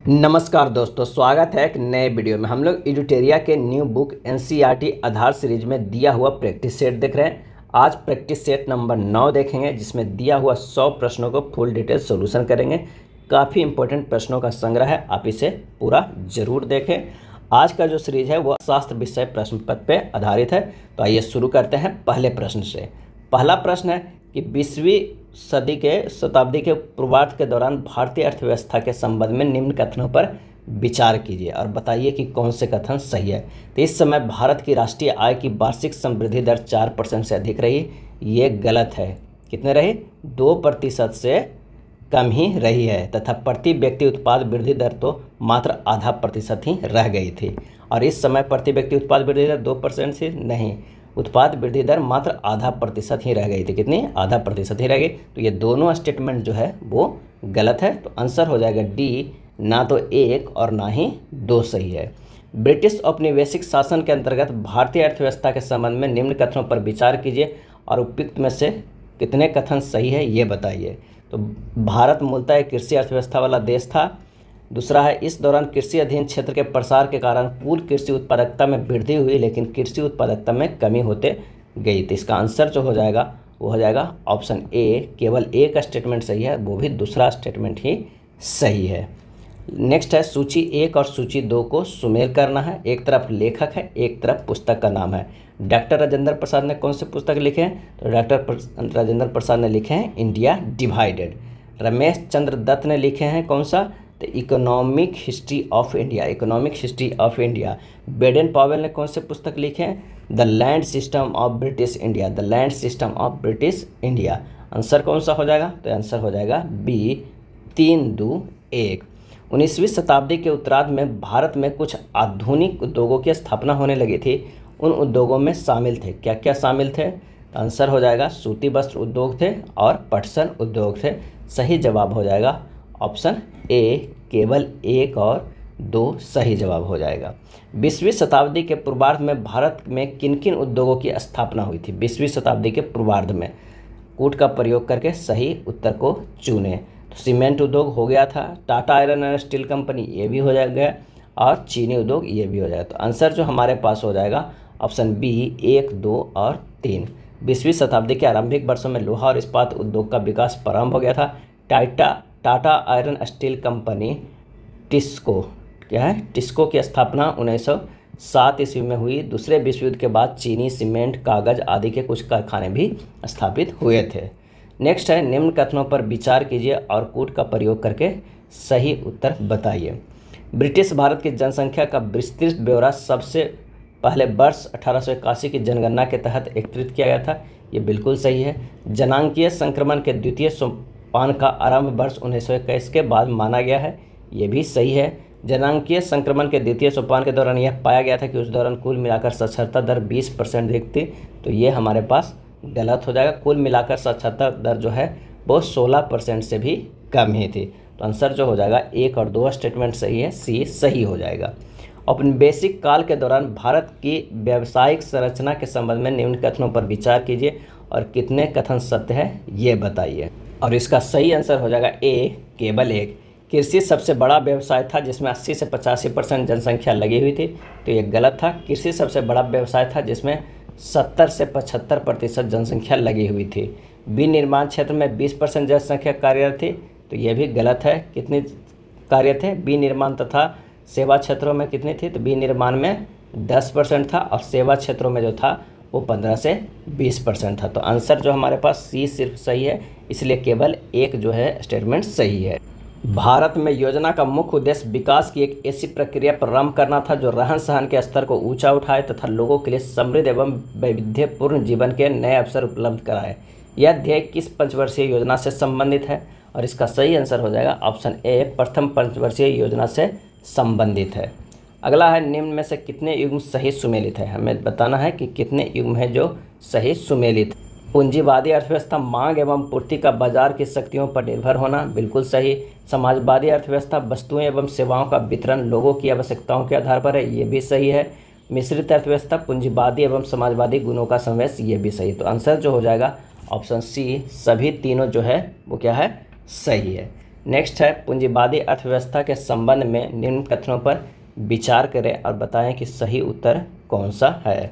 नमस्कार दोस्तों, स्वागत है एक नए वीडियो में। हम लोग एडुटेरिया के न्यू बुक एनसीईआरटी आधार सीरीज में दिया हुआ प्रैक्टिस सेट देख रहे हैं। आज प्रैक्टिस सेट नंबर 9 देखेंगे, जिसमें दिया हुआ 100 प्रश्नों को फुल डिटेल सॉल्यूशन करेंगे। काफ़ी इंपॉर्टेंट प्रश्नों का संग्रह है, आप इसे पूरा जरूर देखें। आज का जो सीरीज है वह शास्त्र विषय प्रश्न पत्र पर आधारित है। तो आइए शुरू करते हैं पहले प्रश्न से। पहला प्रश्न है कि 20वीं शताब्दी के पूर्वार्ध के दौरान भारतीय अर्थव्यवस्था के संबंध में निम्न कथनों पर विचार कीजिए और बताइए कि कौन से कथन सही है। तो इस समय भारत की राष्ट्रीय आय की वार्षिक समृद्धि दर 4% से अधिक रही, ये गलत है। कितने रही? 2% से कम ही रही है, तथा प्रति व्यक्ति उत्पाद वृद्धि दर तो मात्र आधा प्रतिशत ही रह गई थी। और इस समय प्रति व्यक्ति उत्पाद वृद्धि दर 2% से नहीं, उत्पाद वृद्धि दर मात्र आधा प्रतिशत ही रह गई थी। कितनी? आधा प्रतिशत ही रह गई। तो ये दोनों स्टेटमेंट जो है वो गलत है। तो आंसर हो जाएगा डी, ना तो 1 और ना ही 2 सही है। ब्रिटिश औपनिवेशिक शासन के अंतर्गत भारतीय अर्थव्यवस्था के संबंध में निम्न कथनों पर विचार कीजिए और उपयुक्त में से कितने कथन सही है ये बताइए। तो भारत मूलतः एक कृषि अर्थव्यवस्था वाला देश था। दूसरा है, इस दौरान कृषि अधीन क्षेत्र के प्रसार के कारण कुल कृषि उत्पादकता में वृद्धि हुई, लेकिन कृषि उत्पादकता में कमी होते गई। तो इसका आंसर जो हो जाएगा वो हो जाएगा ऑप्शन ए। केवल एक स्टेटमेंट सही है, वो भी दूसरा स्टेटमेंट ही सही है। नेक्स्ट है, सूची 1 और सूची 2 को सुमेल करना है। एक तरफ लेखक है, एक तरफ पुस्तक का नाम है। डॉक्टर राजेंद्र प्रसाद ने कौन से पुस्तक लिखे हैं? तो डॉक्टर राजेंद्र प्रसाद ने लिखे हैं इंडिया डिवाइडेड। रमेश चंद्र दत्त ने लिखे हैं कौन सा? तो economic history of India, economic history of India. Baden Pavel ने कौन से पुस्तक लिखे हैं? The land system of British India, the land system of British India. Answer कौन सा हो जाएगा? तो आंसर हो जाएगा बी, 3-2-1। 19वीं शताब्दी के उत्तरार्ध में भारत में कुछ आधुनिक उद्योगों की स्थापना होने लगी थी। उन उद्योगों में शामिल थे, क्या क्या शामिल थे? तो आंसर हो जाएगा सूती वस्त्र उद्योग थे और पटसन उद्योग थे। सही जवाब हो जाएगा ऑप्शन ए, केवल 1 और 2 सही जवाब हो जाएगा। 20वीं शताब्दी के पूर्वार्ध में भारत में किन किन उद्योगों की स्थापना हुई थी? 20वीं शताब्दी के पूर्वार्ध में कूट का प्रयोग करके सही उत्तर को चुने। तो सीमेंट उद्योग हो गया था, Tata iron and steel company ये भी हो जाएगा, और चीनी उद्योग ये भी हो जाएगा। तो आंसर जो हमारे पास हो जाएगा ऑप्शन बी, 1, 2 और 3। 20वीं शताब्दी के आरंभिक वर्षों में लोहा और इस्पात उद्योग का विकास प्रारंभ हो गया था। Tata iron steel company TISCO, क्या है? टिस्को की स्थापना 1907 ईस्वी में हुई। दूसरे विश्व युद्ध के बाद चीनी, सीमेंट, कागज आदि के कुछ कारखाने भी स्थापित हुए थे। नेक्स्ट है, निम्न कथनों पर विचार कीजिए और कूट का प्रयोग करके सही उत्तर बताइए। ब्रिटिश भारत की जनसंख्या का विस्तृत ब्यौरा सबसे पहले वर्ष 1881 की जनगणना के तहत एकत्रित किया गया था, ये बिल्कुल सही है। जनांकीय संक्रमण के द्वितीय सोपान का आरंभ वर्ष 1921 के बाद माना गया है, ये भी सही है। जनांकीय संक्रमण के द्वितीय सोपान के दौरान यह पाया गया था कि उस दौरान कुल मिलाकर साक्षरता दर 20% अधिक थी, तो ये हमारे पास गलत हो जाएगा। कुल मिलाकर साक्षरता दर जो है वो 16% से भी कम ही थी। तो आंसर जो हो जाएगा 1 और 2 स्टेटमेंट सही है, सी सही हो जाएगा। औपनिवेशिक काल के दौरान भारत की व्यावसायिक संरचना के संबंध में निम्न कथनों पर विचार कीजिए और कितने कथन सत्य है ये बताइए। और इसका सही आंसर हो जाएगा ए, केवल 1। कृषि सबसे बड़ा व्यवसाय था जिसमें 80 से 85% जनसंख्या लगी हुई थी, तो ये गलत था। कृषि सबसे बड़ा व्यवसाय था जिसमें 70 से 75% जनसंख्या लगी हुई थी। विनिर्माण क्षेत्र में 20% जनसंख्या कार्यरत थी, तो ये भी गलत है। कितनी कार्य थे? विनिर्माण तथा सेवा क्षेत्रों में कितनी थी? तो विनिर्माण में 10% था और सेवा क्षेत्रों में जो था वो 15 से 20% था। तो आंसर जो हमारे पास सी सिर्फ सही है, इसलिए केवल 1 जो है स्टेटमेंट सही है। भारत में योजना का मुख्य उद्देश्य विकास की एक ऐसी प्रक्रिया प्रारंभ करना था जो रहन सहन के स्तर को ऊंचा उठाए तथा लोगों के लिए समृद्ध एवं वैविध्यपूर्ण जीवन के नए अवसर उपलब्ध कराए। यह ध्येय किस पंचवर्षीय योजना से संबंधित है? और इसका सही आंसर हो जाएगा ऑप्शन ए, प्रथम पंचवर्षीय योजना से संबंधित है। अगला है, निम्न में से कितने युग्म सही सुमेलित है? हमें बताना है कि कितने युग्म है जो सही सुमेलित। पूंजीवादी अर्थव्यवस्था मांग एवं पूर्ति का बाजार की शक्तियों पर निर्भर होना, बिल्कुल सही। समाजवादी अर्थव्यवस्था वस्तुएं एवं सेवाओं का वितरण लोगों की आवश्यकताओं के आधार पर है, ये भी सही है। मिश्रित अर्थव्यवस्था पूंजीवादी एवं समाजवादी गुणों का समावेश, ये भी सही। तो आंसर जो हो जाएगा ऑप्शन सी, सभी तीनों जो है वो क्या है? सही है। नेक्स्ट है पूंजीवादी अर्थव्यवस्था के संबंध में निम्न कथनों पर विचार करें और बताएं कि सही उत्तर कौन सा है।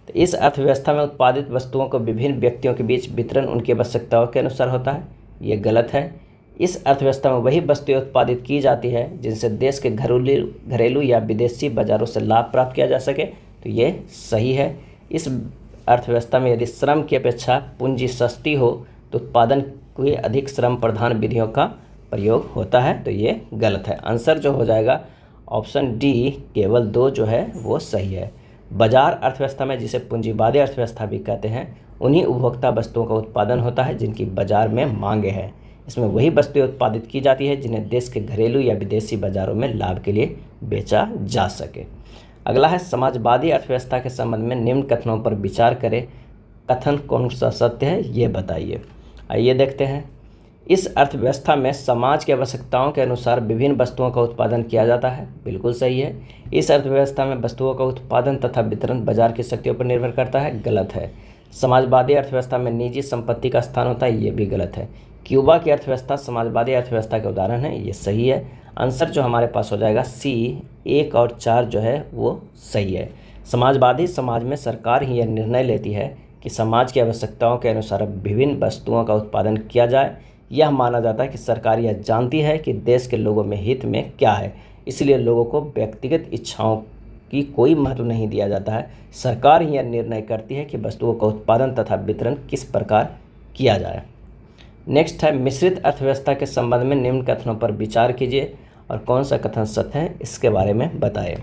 तो इस अर्थव्यवस्था में उत्पादित वस्तुओं को विभिन्न व्यक्तियों के बीच वितरण उनकी आवश्यकताओं के अनुसार होता है, ये गलत है। इस अर्थव्यवस्था में वही वस्तुएं उत्पादित की जाती है जिनसे देश के घरेलू या विदेशी बाजारों से लाभ प्राप्त किया जा सके, तो ये सही है। इस अर्थव्यवस्था में यदि श्रम की अपेक्षा पूंजी सस्ती हो तो उत्पादन की अधिक श्रम प्रधान विधियों का प्रयोग होता है, तो ये गलत है। आंसर जो हो जाएगा ऑप्शन डी केवल 2 जो है वो सही है। बाजार अर्थव्यवस्था में, जिसे पूंजीवादी अर्थव्यवस्था भी कहते हैं, उन्हीं उपभोक्ता वस्तुओं का उत्पादन होता है जिनकी बाजार में मांगे है। इसमें वही वस्तुएं उत्पादित की जाती है जिन्हें देश के घरेलू या विदेशी बाजारों में लाभ के लिए बेचा जा सके। अगला है समाजवादी अर्थव्यवस्था के संबंध में निम्न कथनों पर विचार करें, कथन कौन सा सत्य है ये बताइए। आइए देखते हैं। इस अर्थव्यवस्था में समाज की आवश्यकताओं के अनुसार विभिन्न वस्तुओं का उत्पादन किया जाता है, बिल्कुल सही है। इस अर्थव्यवस्था में वस्तुओं का उत्पादन तथा वितरण बाजार की शक्तियों पर निर्भर करता है, गलत है। समाजवादी अर्थव्यवस्था में निजी संपत्ति का स्थान होता है, ये भी गलत है। क्यूबा की अर्थव्यवस्था समाजवादी अर्थव्यवस्था के उदाहरण है, ये सही है। आंसर जो हमारे पास हो जाएगा सी 1 और 4 जो है वो सही है। समाजवादी समाज में सरकार ही यह निर्णय लेती है कि समाज की आवश्यकताओं के अनुसार विभिन्न वस्तुओं का उत्पादन किया जाए। यह माना जाता है कि सरकार यह जानती है कि देश के लोगों में हित में क्या है, इसलिए लोगों को व्यक्तिगत इच्छाओं की कोई महत्व नहीं दिया जाता है। सरकार ही यह निर्णय करती है कि वस्तुओं का उत्पादन तथा वितरण किस प्रकार किया जाए। नेक्स्ट है मिश्रित अर्थव्यवस्था के संबंध में निम्न कथनों पर विचार कीजिए और कौन सा कथन सत्य है इसके बारे में बताएं।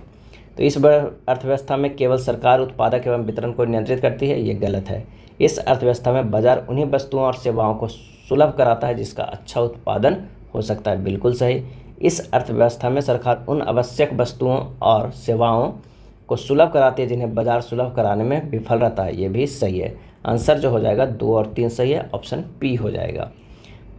तो इस अर्थव्यवस्था में केवल सरकार उत्पादक एवं वितरण को नियंत्रित करती है, ये गलत है। इस अर्थव्यवस्था में बाजार उन्हीं वस्तुओं और सेवाओं को सुलभ कराता है जिसका अच्छा उत्पादन हो सकता है, बिल्कुल सही। इस अर्थव्यवस्था में सरकार उन आवश्यक वस्तुओं और सेवाओं को सुलभ कराती है जिन्हें बाजार सुलभ कराने में विफल रहता है, ये भी सही है। आंसर जो हो जाएगा 2 और 3 सही है, ऑप्शन पी हो जाएगा।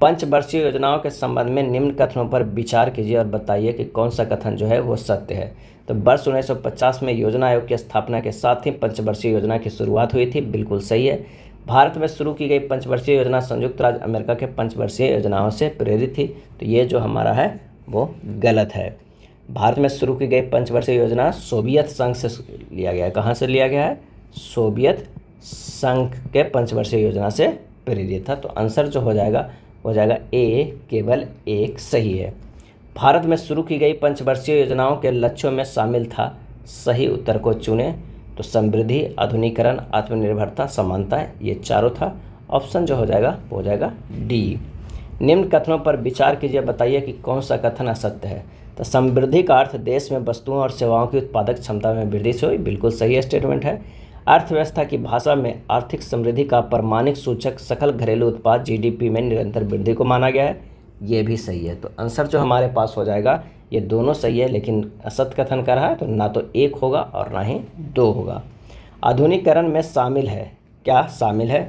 पंचवर्षीय योजनाओं के संबंध में निम्न कथनों पर विचार कीजिए और बताइए कि कौन सा कथन जो है वो सत्य है। तो वर्ष 1950 में योजना आयोग की स्थापना के साथ ही पंचवर्षीय योजना की शुरुआत हुई थी, बिल्कुल सही है। भारत में शुरू की गई पंचवर्षीय योजना संयुक्त राज्य अमेरिका के पंचवर्षीय योजनाओं से प्रेरित थी, तो ये जो हमारा है वो गलत है। भारत में शुरू की गई पंचवर्षीय योजना सोवियत संघ से लिया गया है। कहाँ से लिया गया है? सोवियत संघ के पंचवर्षीय योजना से प्रेरित था, तो आंसर जो हो जाएगा ए केवल 1 सही है। भारत में शुरू की गई पंचवर्षीय योजनाओं के लक्ष्यों में शामिल था, सही उत्तर को चुनें। तो समृद्धि, आधुनिकीकरण, आत्मनिर्भरता, समानता, ये चारों था। ऑप्शन जो हो जाएगा डी। निम्न कथनों पर विचार कीजिए, बताइए कि कौन सा कथन असत्य है। तो समृद्धि का अर्थ देश में वस्तुओं और सेवाओं की उत्पादक क्षमता में वृद्धि से हुई, बिल्कुल सही स्टेटमेंट है। अर्थव्यवस्था की भाषा में आर्थिक समृद्धि का प्रमाणिक सूचक सकल घरेलू उत्पाद जीडीपी में निरंतर वृद्धि को माना गया है, ये भी सही है। तो आंसर जो हमारे पास हो जाएगा, ये दोनों सही है, लेकिन असत्य कथन कर रहा है तो ना तो 1 होगा और ना ही 2 होगा। आधुनिकीकरण में शामिल है, क्या शामिल है?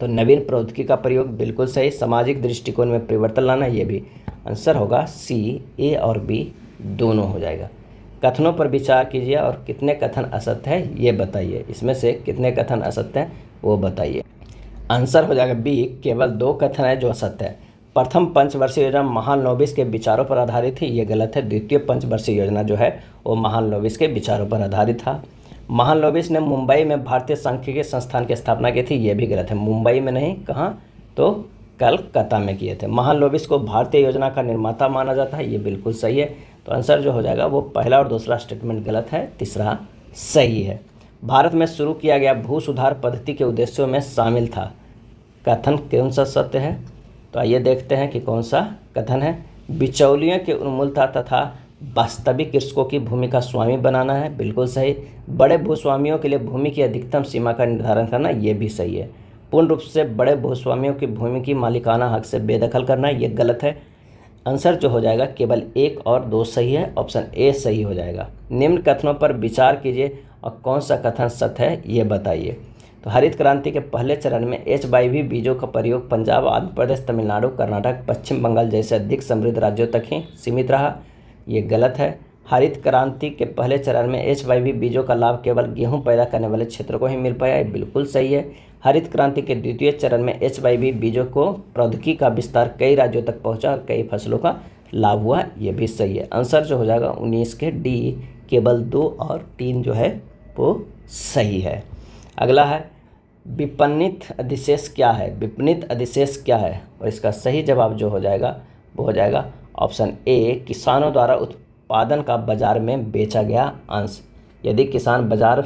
तो नवीन प्रौद्योगिकी का प्रयोग, बिल्कुल सही। सामाजिक दृष्टिकोण में परिवर्तन लाना, ये भी आंसर होगा सी, ए और बी दोनों हो जाएगा। कथनों पर विचार कीजिए और कितने कथन असत्य है ये बताइए। इसमें से कितने कथन असत्य हैं वो बताइए। आंसर हो जाएगा बी, केवल 2 कथन है जो असत्य है। प्रथम पंचवर्षीय योजना महालनोबिस के विचारों पर आधारित थी, ये गलत है। द्वितीय पंचवर्षीय योजना जो है वो महालनोबिस के विचारों पर आधारित था। महालनोबिस ने मुंबई में भारतीय सांख्यिकी संस्थान की स्थापना की थी, ये भी गलत है। मुंबई में नहीं, कहाँ? तो कलकत्ता में किए थे। महालनोबिस को भारतीय योजना का निर्माता माना जाता है, ये बिल्कुल सही है। तो आंसर जो हो जाएगा वो पहला और दूसरा स्टेटमेंट गलत है, तीसरा सही है। भारत में शुरू किया गया भू सुधार पद्धति के उद्देश्यों में शामिल था, कथन कौन सा सत्य है? तो आइए देखते हैं कि कौन सा कथन है। बिचौलियों की उन्मूलता तथा वास्तविक कृषकों की भूमि का स्वामी बनाना है, बिल्कुल सही। बड़े भूस्वामियों के लिए भूमि की अधिकतम सीमा का निर्धारण करना, ये भी सही है। पूर्ण रूप से बड़े भूस्वामियों की भूमि की मालिकाना हक से बेदखल करना, ये गलत है। आंसर जो हो जाएगा केवल 1 और 2 सही है, ऑप्शन ए सही हो जाएगा। निम्न कथनों पर विचार कीजिए और कौन सा कथन सत्य है ये बताइए। तो हरित क्रांति के पहले चरण में HYV बीजों का प्रयोग पंजाब, आंध्र प्रदेश, तमिलनाडु, कर्नाटक, पश्चिम बंगाल जैसे अधिक समृद्ध राज्यों तक ही सीमित रहा, ये गलत है। हरित क्रांति के पहले चरण में HYV बीजों का लाभ केवल गेहूं पैदा करने वाले क्षेत्रों को ही मिल पाया, ये बिल्कुल सही है। हरित क्रांति के द्वितीय चरण में HYV बीजों को प्रौद्योगिकी का विस्तार कई राज्यों तक पहुंचा और कई फसलों का लाभ हुआ, ये भी सही है। आंसर जो हो जाएगा 19 के डी, केवल 2 और 3 जो है वो सही है। अगला है विपणित अधिशेष क्या है? विपणित अधिशेष क्या है? और इसका सही जवाब जो हो जाएगा वो हो जाएगा ऑप्शन ए, किसानों द्वारा उत्पादन का बाजार में बेचा गया अंश। यदि किसान बाजार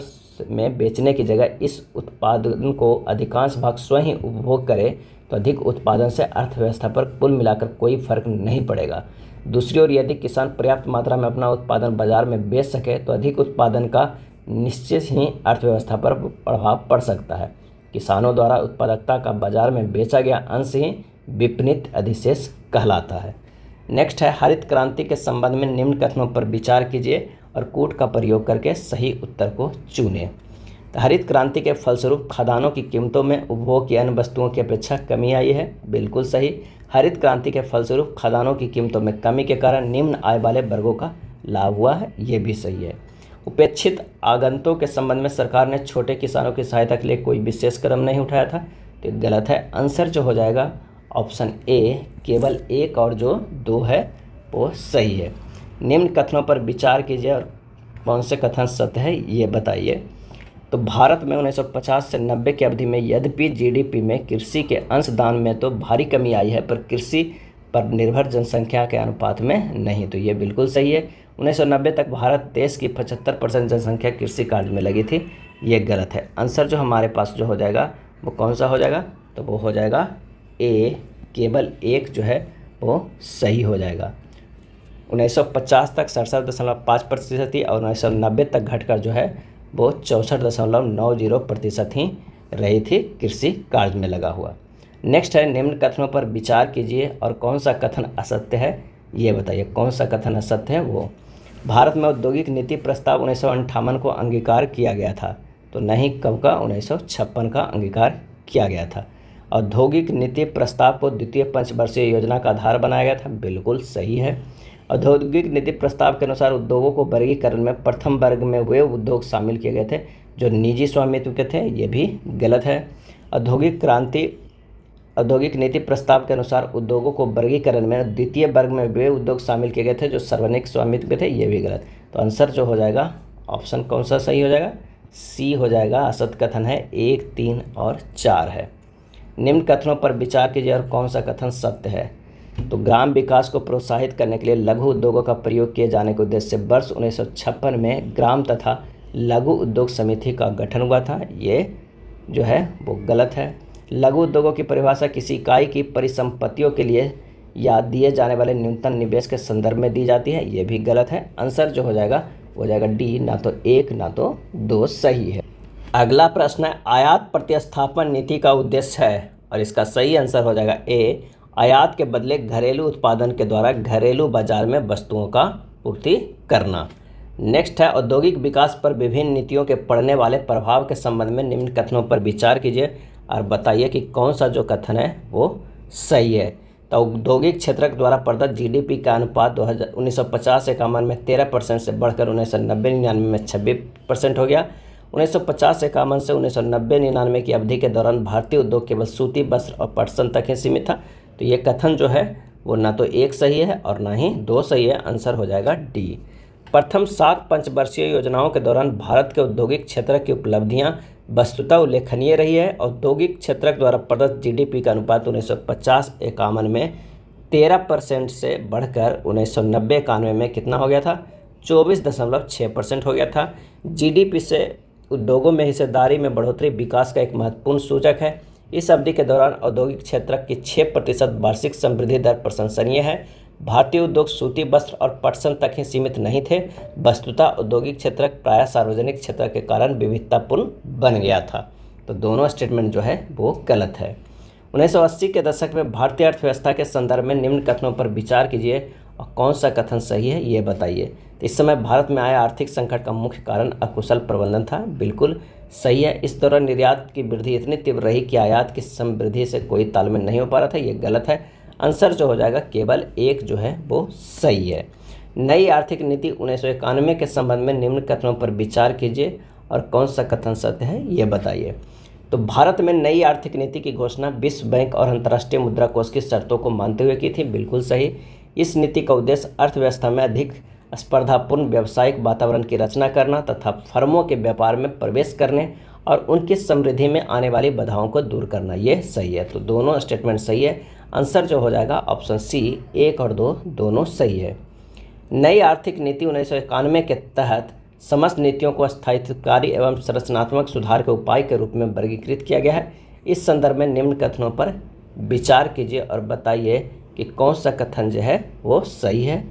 में बेचने की जगह इस उत्पादन को अधिकांश भाग स्वयं ही उपभोग करे तो अधिक उत्पादन से अर्थव्यवस्था पर कुल मिलाकर कोई फर्क नहीं पड़ेगा। दूसरी ओर यदि किसान पर्याप्त मात्रा में अपना उत्पादन बाजार में बेच सके तो अधिक उत्पादन का निश्चित ही अर्थव्यवस्था पर प्रभाव पड़ सकता है। किसानों द्वारा उत्पादकता का बाजार में बेचा गया अंश ही विपणित अधिशेष कहलाता है। नेक्स्ट है हरित क्रांति के संबंध में निम्न कथनों पर विचार कीजिए और कूट का प्रयोग करके सही उत्तर को चुनें। तो हरित क्रांति के फलस्वरूप खदानों की कीमतों में उपभोग की अन्य वस्तुओं की अपेक्षा कमी आई है, बिल्कुल सही। हरित क्रांति के फलस्वरूप खदानों की कीमतों में कमी के कारण निम्न आय वाले वर्गों का लाभ हुआ है, ये भी सही है। उपेक्षित आगंतुकों के संबंध में सरकार ने छोटे किसानों की सहायता के लिए कोई विशेष कदम नहीं उठाया था, तो गलत है। आंसर जो हो जाएगा ऑप्शन ए, केवल 1 और जो 2 है वो सही है। निम्न कथनों पर विचार कीजिए और कौन से कथन सत्य है ये बताइए। तो भारत में 1950 से 90 की अवधि में यद्यपि GDP में कृषि के अंशदान में तो भारी कमी आई है, पर कृषि पर निर्भर जनसंख्या के अनुपात में नहीं, तो ये बिल्कुल सही है। 1990 तक भारत देश की 75% जनसंख्या कृषि कार्य में लगी थी, ये गलत है। आंसर जो हमारे पास जो हो जाएगा वो कौन सा हो जाएगा? तो वो हो जाएगा ए, केवल 1 जो है वो सही हो जाएगा। 1950 तक 67.5% थी और 1990 तक घटकर जो है वो 64.90% ही रही थी कृषि कार्य में लगा हुआ। नेक्स्ट है निम्न कथनों पर विचार कीजिए और कौन सा कथन असत्य है ये बताइए। कौन सा कथन असत्य है? वो भारत में औद्योगिक नीति प्रस्ताव 1958 को अंगीकार किया गया था, तो नहीं, कब का? 1956 का अंगीकार किया गया था। औद्योगिक नीति प्रस्ताव को द्वितीय पंचवर्षीय योजना का आधार बनाया गया था, बिल्कुल सही है। औद्योगिक नीति प्रस्ताव के अनुसार उद्योगों को वर्गीकरण में प्रथम वर्ग में वे उद्योग शामिल किए गए थे जो निजी स्वामित्व के थे, ये भी गलत है। औद्योगिक नीति प्रस्ताव के अनुसार उद्योगों को वर्गीकरण में द्वितीय वर्ग में वे उद्योग शामिल किए गए थे जो सार्वजनिक स्वामित्व के थे, ये भी गलत। तो आंसर जो हो जाएगा ऑप्शन कौन सा सही हो जाएगा? सी हो जाएगा। असत्य कथन है 1, 3 और 4 है। निम्न कथनों पर विचार कीजिए और कौन सा कथन सत्य है। तो ग्राम विकास को प्रोत्साहित करने के लिए लघु उद्योगों का प्रयोग किए जाने के उद्देश्य से वर्ष 1956 में ग्राम तथा लघु उद्योग समिति का गठन हुआ था, ये जो है वो गलत है। लघु उद्योगों की परिभाषा किसी इकाई की परिसंपत्तियों के लिए या दिए जाने वाले न्यूनतम निवेश के संदर्भ में दी जाती है, ये भी गलत है। आंसर जो हो जाएगा वो जाएगा डी, ना तो 1 ना तो 2 सही है। अगला प्रश्न है आयात प्रतिस्थापन नीति का उद्देश्य है और इसका सही आंसर हो जाएगा ए, आयात के बदले घरेलू उत्पादन के द्वारा घरेलू बाजार में वस्तुओं का पूर्ति करना। नेक्स्ट है औद्योगिक विकास पर विभिन्न नीतियों के पड़ने वाले प्रभाव के संबंध में निम्न कथनों पर विचार कीजिए और बताइए कि कौन सा जो कथन है वो सही है। तो औद्योगिक क्षेत्र द्वारा प्रदत्त GDP का अनुपात 1950-51 में 13% से बढ़कर 1990-99 में 26% हो गया। 1950-51 से 1990-99 की अवधि के दौरान भारतीय उद्योग केवल सूती, वस्त्र और पटसन तक ही सीमित था, तो ये कथन जो है वो ना तो 1 सही है और ना ही 2 सही है। आंसर हो जाएगा डी। प्रथम 7 पंचवर्षीय योजनाओं के दौरान भारत के औद्योगिक क्षेत्र की उपलब्धियां वस्तुतः उल्लेखनीय रही है। औद्योगिक क्षेत्र द्वारा प्रदत्त GDP का अनुपात 1950-51 में 13% से बढ़कर 1990-91 में कितना हो गया था? 24.6% हो गया था। GDP से उद्योगों में हिस्सेदारी में बढ़ोतरी विकास का एक महत्वपूर्ण सूचक है। इस अवधि के दौरान औद्योगिक क्षेत्र की 6% वार्षिक समृद्धि दर प्रशंसनीय है। भारतीय उद्योग सूती, वस्त्र और पटसन तक ही सीमित नहीं थे। वस्तुतः औद्योगिक क्षेत्र प्रायः सार्वजनिक क्षेत्र के कारण विविधतापूर्ण बन गया था। तो दोनों स्टेटमेंट जो है वो गलत है। 1980 के दशक में भारतीय अर्थव्यवस्था के संदर्भ में निम्न कथनों पर विचार कीजिए और कौन सा कथन सही है ये बताइए। तो इस समय भारत में आया आर्थिक संकट का मुख्य कारण अकुशल प्रबंधन था, बिल्कुल सही है। इस दौरान निर्यात की वृद्धि इतनी तीव्र रही कि आयात की समृद्धि से कोई तालमेल नहीं हो पा रहा था, ये गलत है। आंसर जो हो जाएगा केवल 1 जो है वो सही है। नई आर्थिक नीति 1991 के संबंध में निम्न कथनों पर विचार कीजिए और कौन सा कथन सत्य है ये बताइए। तो भारत में नई आर्थिक नीति की घोषणा विश्व बैंक और अंतर्राष्ट्रीय मुद्रा कोष की शर्तों को मानते हुए की थी। बिल्कुल सही। इस नीति का उद्देश्य अर्थव्यवस्था में अधिक स्पर्धापूर्ण व्यावसायिक वातावरण की रचना करना तथा फर्मों के व्यापार में प्रवेश करने और उनकी समृद्धि में आने वाली बाधाओं को दूर करना। ये सही है। तो दोनों स्टेटमेंट सही है। आंसर जो हो जाएगा ऑप्शन सी 1 और 2 दोनों सही है। नई आर्थिक नीति 1991 के तहत समस्त नीतियों को स्थायित्वकारी एवं संरचनात्मक सुधार के उपाय के रूप में वर्गीकृत किया गया है। इस संदर्भ में निम्न कथनों पर विचार कीजिए और बताइए कि कौन सा कथन जो है वो सही है।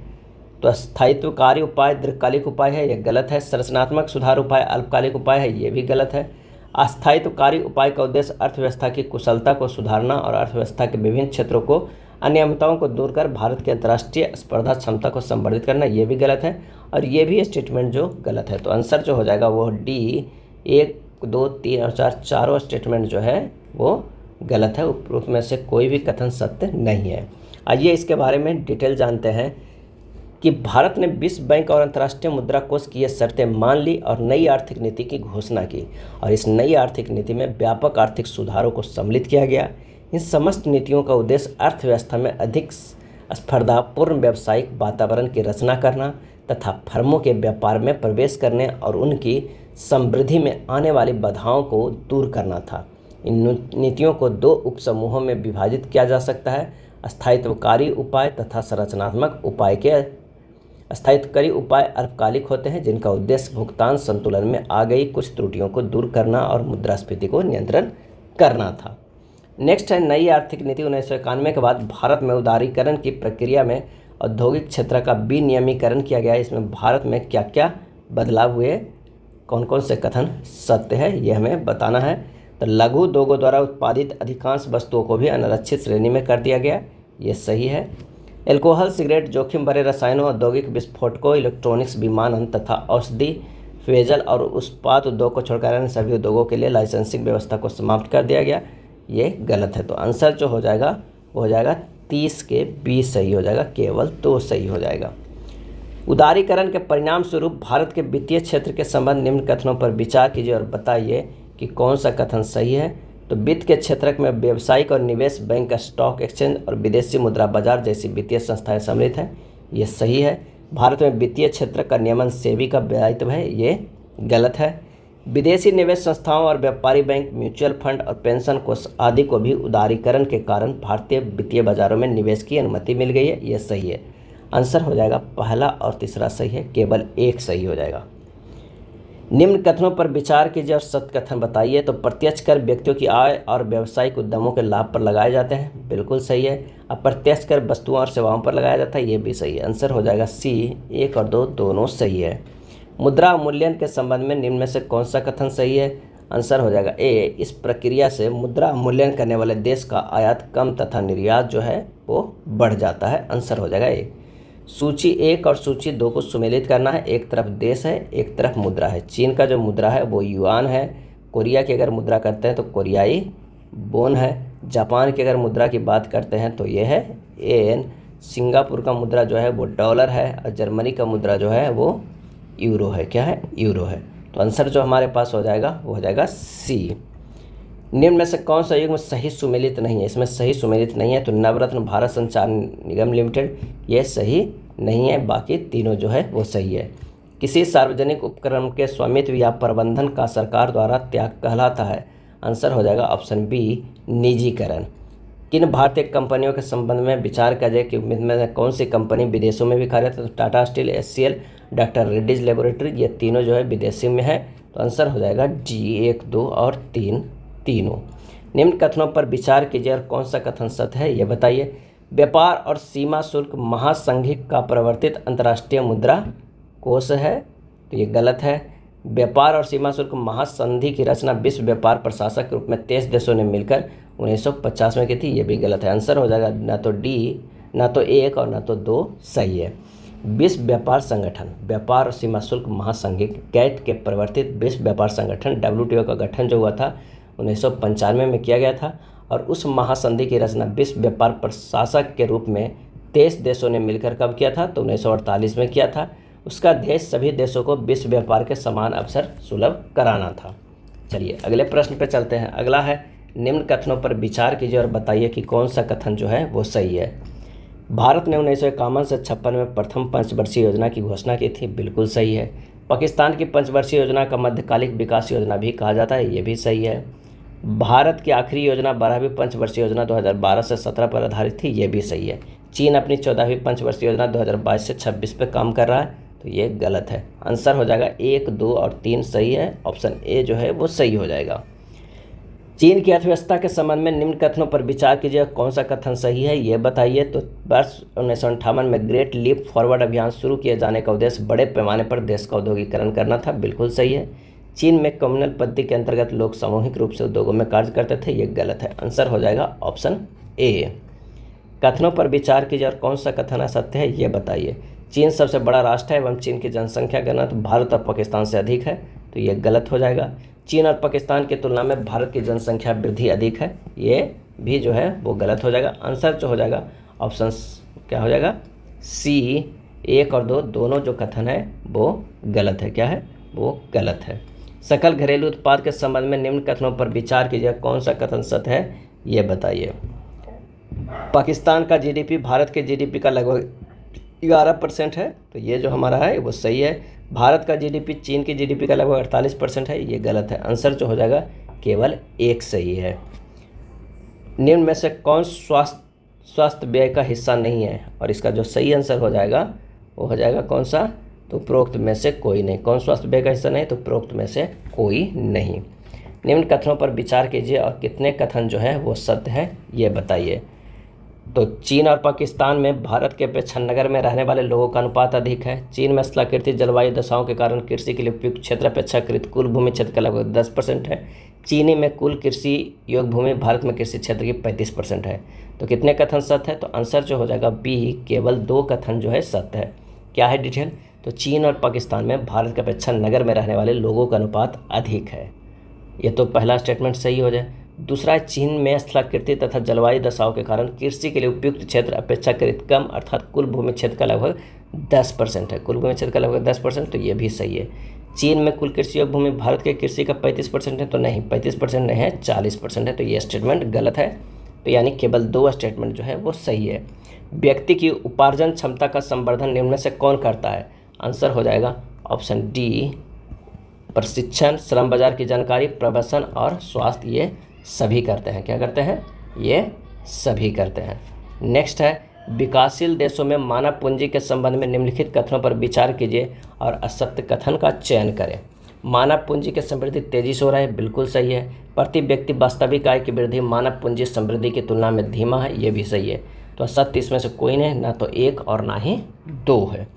तो स्थायित्वकारी उपाय दीर्घकालिक उपाय है, यह गलत है। संरचनात्मक सुधार उपाय अल्पकालिक उपाय है, ये भी गलत है। अस्थायित्वकारी उपाय का उद्देश्य अर्थव्यवस्था की कुशलता को सुधारना और अर्थव्यवस्था के विभिन्न क्षेत्रों को अनियमितताओं को दूर कर भारत की अंतर्राष्ट्रीय स्पर्धा क्षमता को संवर्धित करना, ये भी गलत है। और ये भी स्टेटमेंट जो गलत है। तो आंसर जो हो जाएगा वो डी 1, 2, 3 और 4 चारों स्टेटमेंट जो है वो गलत है। उसमें से कोई भी कथन सत्य नहीं है। आइए इसके बारे में डिटेल जानते हैं कि भारत ने विश्व बैंक और अंतर्राष्ट्रीय मुद्रा कोष की ये शर्तें मान ली और नई आर्थिक नीति की घोषणा की। और इस नई आर्थिक नीति में व्यापक आर्थिक सुधारों को सम्मिलित किया गया। इन समस्त नीतियों का उद्देश्य अर्थव्यवस्था में अधिक स्पर्धापूर्ण व्यावसायिक वातावरण की रचना करना तथा फर्मों के व्यापार में प्रवेश करने और उनकी समृद्धि में आने वाली बाधाओं को दूर करना था। इन नीतियों को 2 उपसमूहों में विभाजित किया जा सकता है, स्थायित्वकारी उपाय तथा संरचनात्मक उपाय। के स्थायित्वकारी उपाय अल्पकालिक होते हैं जिनका उद्देश्य भुगतान संतुलन में आ गई कुछ त्रुटियों को दूर करना और मुद्रास्फीति को नियंत्रण करना था। नेक्स्ट है नई आर्थिक नीति 1991 के बाद भारत में उदारीकरण की प्रक्रिया में औद्योगिक क्षेत्र का विनियमीकरण किया गया। इसमें भारत में क्या क्या बदलाव हुए, कौन कौन से कथन सत्य है, ये हमें बताना है। तो लघु उद्योगों द्वारा उत्पादित अधिकांश वस्तुओं को भी अनारक्षित श्रेणी में कर दिया गया, ये सही है। एल्कोहल, सिगरेट, जोखिम भरे रसायनों, औद्योगिक विस्फोटकों, इलेक्ट्रॉनिक्स, विमानन तथा औषधि, पेयजल और इस्पात उद्योग को छोड़कर अन्य सभी उद्योगों के लिए लाइसेंसिंग व्यवस्था को समाप्त कर दिया गया, ये गलत है। तो आंसर जो हो जाएगा वो हो जाएगा 30 के 20 सही हो जाएगा, केवल 2 सही हो जाएगा। उदारीकरण के परिणाम स्वरूप भारत के वित्तीय क्षेत्र के संबंध निम्न कथनों पर विचार कीजिए और बताइए कि कौन सा कथन सही है। तो वित्त के क्षेत्र में व्यावसायिक और निवेश बैंक, स्टॉक एक्सचेंज और विदेशी मुद्रा बाजार जैसी वित्तीय संस्थाएं सम्मिलित हैं, ये सही है। भारत में वित्तीय क्षेत्र का नियमन सेबी का दायित्व है, ये गलत है। विदेशी निवेश संस्थाओं और व्यापारी बैंक, म्यूचुअल फंड और पेंशन कोष आदि को भी उदारीकरण के कारण भारतीय वित्तीय बाजारों में निवेश की अनुमति मिल गई है, ये सही है। आंसर हो जाएगा पहला और तीसरा सही है, केवल 1 सही हो जाएगा। निम्न कथनों पर विचार कीजिए और सत्य कथन बताइए। तो प्रत्यक्ष कर व्यक्तियों की आय और व्यावसायिक उद्यमों के लाभ पर लगाए जाते हैं, बिल्कुल सही है। अप्रत्यक्ष कर वस्तुओं और सेवाओं पर लगाया जाता है, ये भी सही है। आंसर हो जाएगा सी 1 और 2 दोनों सही है। मुद्रा अवमूल्यन के संबंध में निम्न में से कौन सा कथन सही है। आंसर हो जाएगा ए, इस प्रक्रिया से मुद्रा अवमूल्यन करने वाले देश का आयात कम तथा निर्यात जो है वो बढ़ जाता है। आंसर हो जाएगा ए। सूची 1 और सूची 2 को सुमेलित करना है। एक तरफ देश है, एक तरफ मुद्रा है। चीन का जो मुद्रा है वो युआन है। कोरिया की अगर मुद्रा करते हैं तो कोरियाई वोन है। जापान की अगर मुद्रा की बात करते हैं तो ये है येन। सिंगापुर का मुद्रा जो है वो डॉलर है और जर्मनी का मुद्रा जो है वो यूरो है। क्या है? यूरो है। तो आंसर जो हमारे पास हो जाएगा वो हो जाएगा सी। निम्न में से कौन सा युग्म सही सुमेलित नहीं है। इसमें सही सुमेलित नहीं है तो नवरत्न भारत संचार निगम लिमिटेड ये सही नहीं है, बाकी तीनों जो है वो सही है। किसी सार्वजनिक उपक्रम के स्वामित्व या प्रबंधन का सरकार द्वारा त्याग कहलाता है। आंसर हो जाएगा ऑप्शन बी, निजीकरण। किन भारतीय कंपनियों के संबंध में विचार किया जाए कि में कौन सी कंपनी विदेशों में भी कार्यरत है। तो Tata steel, HCL, doctor Reddy's laboratory ये तीनों जो है विदेशी में है। तो आंसर हो जाएगा डी 1, 2 और 3 तीनों। निम्न कथनों पर विचार कीजिए और कौन सा कथन सत्य है ये बताइए। व्यापार और सीमा शुल्क महासंघिक का प्रवर्तित अंतर्राष्ट्रीय मुद्रा कोष है, तो ये गलत है। व्यापार और सीमा शुल्क महासंधि की रचना विश्व व्यापार प्रशासक के रूप में 23 देशों ने मिलकर 1950 में की थी, ये भी गलत है। आंसर हो जाएगा ना तो डी, ना तो 1 और ना तो 2 सही है। विश्व व्यापार संगठन, व्यापार और सीमा शुल्क महासंघिक गैट के प्रवर्तित विश्व व्यापार संगठन WTO का गठन जो हुआ था 1995 में किया गया था और उस महासंधि की रचना विश्व व्यापार प्रशासक के रूप में 23 देशों ने मिलकर कब किया था। तो 1948 में किया था। उसका ध्येय सभी देशों को विश्व व्यापार के समान अवसर सुलभ कराना था। चलिए अगले प्रश्न पे चलते हैं। अगला है, निम्न कथनों पर विचार कीजिए और बताइए कि कौन सा कथन जो है वो सही है। भारत ने 1951 से 56 में प्रथम पंचवर्षीय योजना की घोषणा की थी, बिल्कुल सही है। पाकिस्तान की पंचवर्षीय योजना का मध्यकालिक विकास योजना भी कहा जाता है, ये भी सही है। भारत की आखिरी योजना 12वीं पंचवर्षीय योजना 2012 से 17 पर आधारित थी, ये भी सही है। चीन अपनी 14वीं पंचवर्षीय योजना 2022 से 26 पर काम कर रहा है, तो ये गलत है। आंसर हो जाएगा 1, 2 और 3 सही है। ऑप्शन ए जो है वो सही हो जाएगा। चीन की अर्थव्यवस्था के संबंध में निम्न कथनों पर विचार कीजिए, कौन सा कथन सही है ये बताइए। तो वर्ष 1958 में ग्रेट लीप फॉरवर्ड अभियान शुरू किए जाने का उद्देश्य बड़े पैमाने पर देश का औद्योगिकरण करना था, बिल्कुल सही है। चीन में कम्युनल पद्धति के अंतर्गत लोग सामूहिक रूप से उद्योगों में कार्य करते थे, ये गलत है। आंसर हो जाएगा ऑप्शन ए। कथनों पर विचार कीजिए और कौन सा कथन असत्य है ये बताइए। चीन सबसे बड़ा राष्ट्र है एवं चीन की जनसंख्या गणना तो भारत और पाकिस्तान से अधिक है, तो ये गलत हो जाएगा। चीन और पाकिस्तान की तुलना में भारत की जनसंख्या वृद्धि अधिक है, ये भी जो है वो गलत हो जाएगा। आंसर जो हो जाएगा ऑप्शन क्या हो जाएगा, सी। 1 और 2 दोनों जो कथन है वो गलत है, क्या है वो गलत है। सकल घरेलू उत्पाद के संबंध में निम्न कथनों पर विचार कीजिए, कौन सा कथन सत्य है ये बताइए। पाकिस्तान का जीडीपी भारत के जीडीपी का लगभग 11% है, तो ये जो हमारा है वो सही है। भारत का जीडीपी चीन की जीडीपी का लगभग 48% है, ये गलत है। आंसर जो हो जाएगा केवल 1 सही है। निम्न में से कौन स्वास्थ्य व्यय का हिस्सा नहीं है, और इसका जो सही आंसर हो जाएगा वो हो जाएगा कौन सा, तो उपरोक्त में से कोई नहीं। कौन स्वास्थ्य व्यय का हिस्सा नहीं, तो उपरोक्त में से कोई नहीं। निम्न कथनों पर विचार कीजिए और कितने कथन जो है वो सत्य है ये बताइए। तो चीन और पाकिस्तान में भारत के अपेक्षा नगर में रहने वाले लोगों का अनुपात अधिक है। चीन में स्थलाकृतिक जलवायु दशाओं के कारण कृषि के लिए उपयुक्त क्षेत्र अपेक्षाकृत कुल भूमि क्षेत्र का लगभग 10% है। चीनी में कुल कृषि योग्य भूमि भारत में कृषि क्षेत्र की 35% है। तो कितने कथन सत्य है, तो आंसर जो हो जाएगा बी, केवल 2 कथन जो है सत्य है। क्या है डिटेल, तो चीन और पाकिस्तान में भारत की अपेक्षा नगर में रहने वाले लोगों का अनुपात अधिक है, ये तो पहला स्टेटमेंट सही हो जाए। दूसरा है, चीन में स्थलाकृति तथा जलवायु दशाओं के कारण कृषि के लिए उपयुक्त क्षेत्र अपेक्षाकृत कम, अर्थात कुल भूमि क्षेत्र का लगभग 10% है। कुल भूमि क्षेत्र का लगभग 10%, तो ये भी सही है। चीन में कुल कृषि योग्य भूमि भारत के कृषि का 35% है, तो नहीं 35% नहीं है, 40% है, तो ये स्टेटमेंट गलत है। तो यानी केवल 2 स्टेटमेंट जो है वो सही है। व्यक्ति की उपार्जन क्षमता का संवर्धन निम्न में से कौन करता है, आंसर हो जाएगा ऑप्शन डी, प्रशिक्षण, श्रम बाजार की जानकारी, प्रवसन और स्वास्थ्य, ये सभी करते हैं। क्या करते हैं, ये सभी करते हैं। नेक्स्ट है, विकासशील देशों में मानव पूंजी के संबंध में निम्नलिखित कथनों पर विचार कीजिए और असत्य कथन का चयन करें। मानव पूंजी की समृद्धि तेजी से हो रहा है, बिल्कुल सही है। प्रति व्यक्ति वास्तविक आय की वृद्धि मानव पूंजी समृद्धि की तुलना में धीमा है, ये भी सही है। तो असत्य इसमें से कोई नहीं, ना तो 1 और ना ही 2 है।